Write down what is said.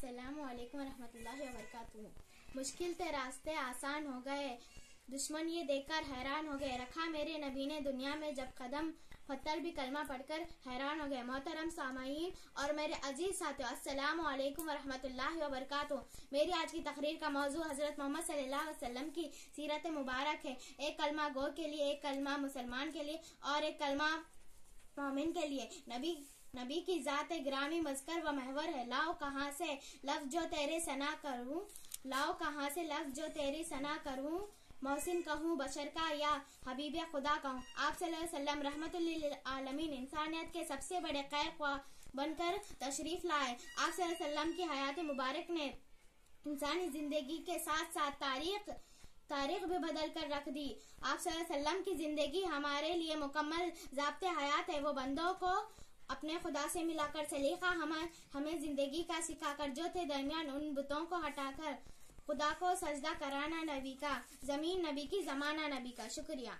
अस्सलामुअलैकुम रहमतुल्लाहि व बरकातुहू। मुश्किल ते रास्ते आसान हो गए, दुश्मन ये देखकर हैरान हो गए। रखा मेरे नबी ने दुनिया में जब कदम, फत्तर भी कलमा पढ़कर हैरान हो गए। मोहतरम सामाईन और मेरे अजीज साथियों, अस्सलामुअलैकुम व रहमतुल्लाहि व बरकातुहू। मेरी आज की तकरीर का मौजू हजरत मोहम्मद सल्लल्लाहु अलैहि वसल्लम की सीरत मुबारक है। एक कलमा गो के लिए, एक कलमा मुसलमान के लिए और एक कलमा मोमिन के लिए। नबी की जात ग्रामी मज़कर व महवर है। लाओ कहाँ से लफ्ज जो तेरे सना करूं, लाओ कहाँ से लफ्ज जो तेरी सना करूं। मोहसिन कहूँ बशर का या हबीब खुदा कहूँ। आप सल्लल्लाहु अलैहि वसल्लम रहमतुल लिल आलमीन, इंसानियत के सबसे बड़े खैर ख्वाह बनकर तशरीफ लाए। आप सल्लल्लाहु अलैहि वसल्लम की हयात मुबारक ने इंसानी जिंदगी के साथ साथ तारीख भी बदल कर रख दी। आप सल्लल्लाहु अलैहि वसल्लम की जिंदगी हमारे लिए मुकम्मल ज़ाब्ते हयात है। वो बंदों को अपने खुदा से मिलाकर सलीका हमें जिंदगी का सिखाकर, जो थे दरमियान उन बुतों को हटाकर खुदा को सजदा कराना नबी का, जमीन नबी की, जमाना नबी का। शुक्रिया।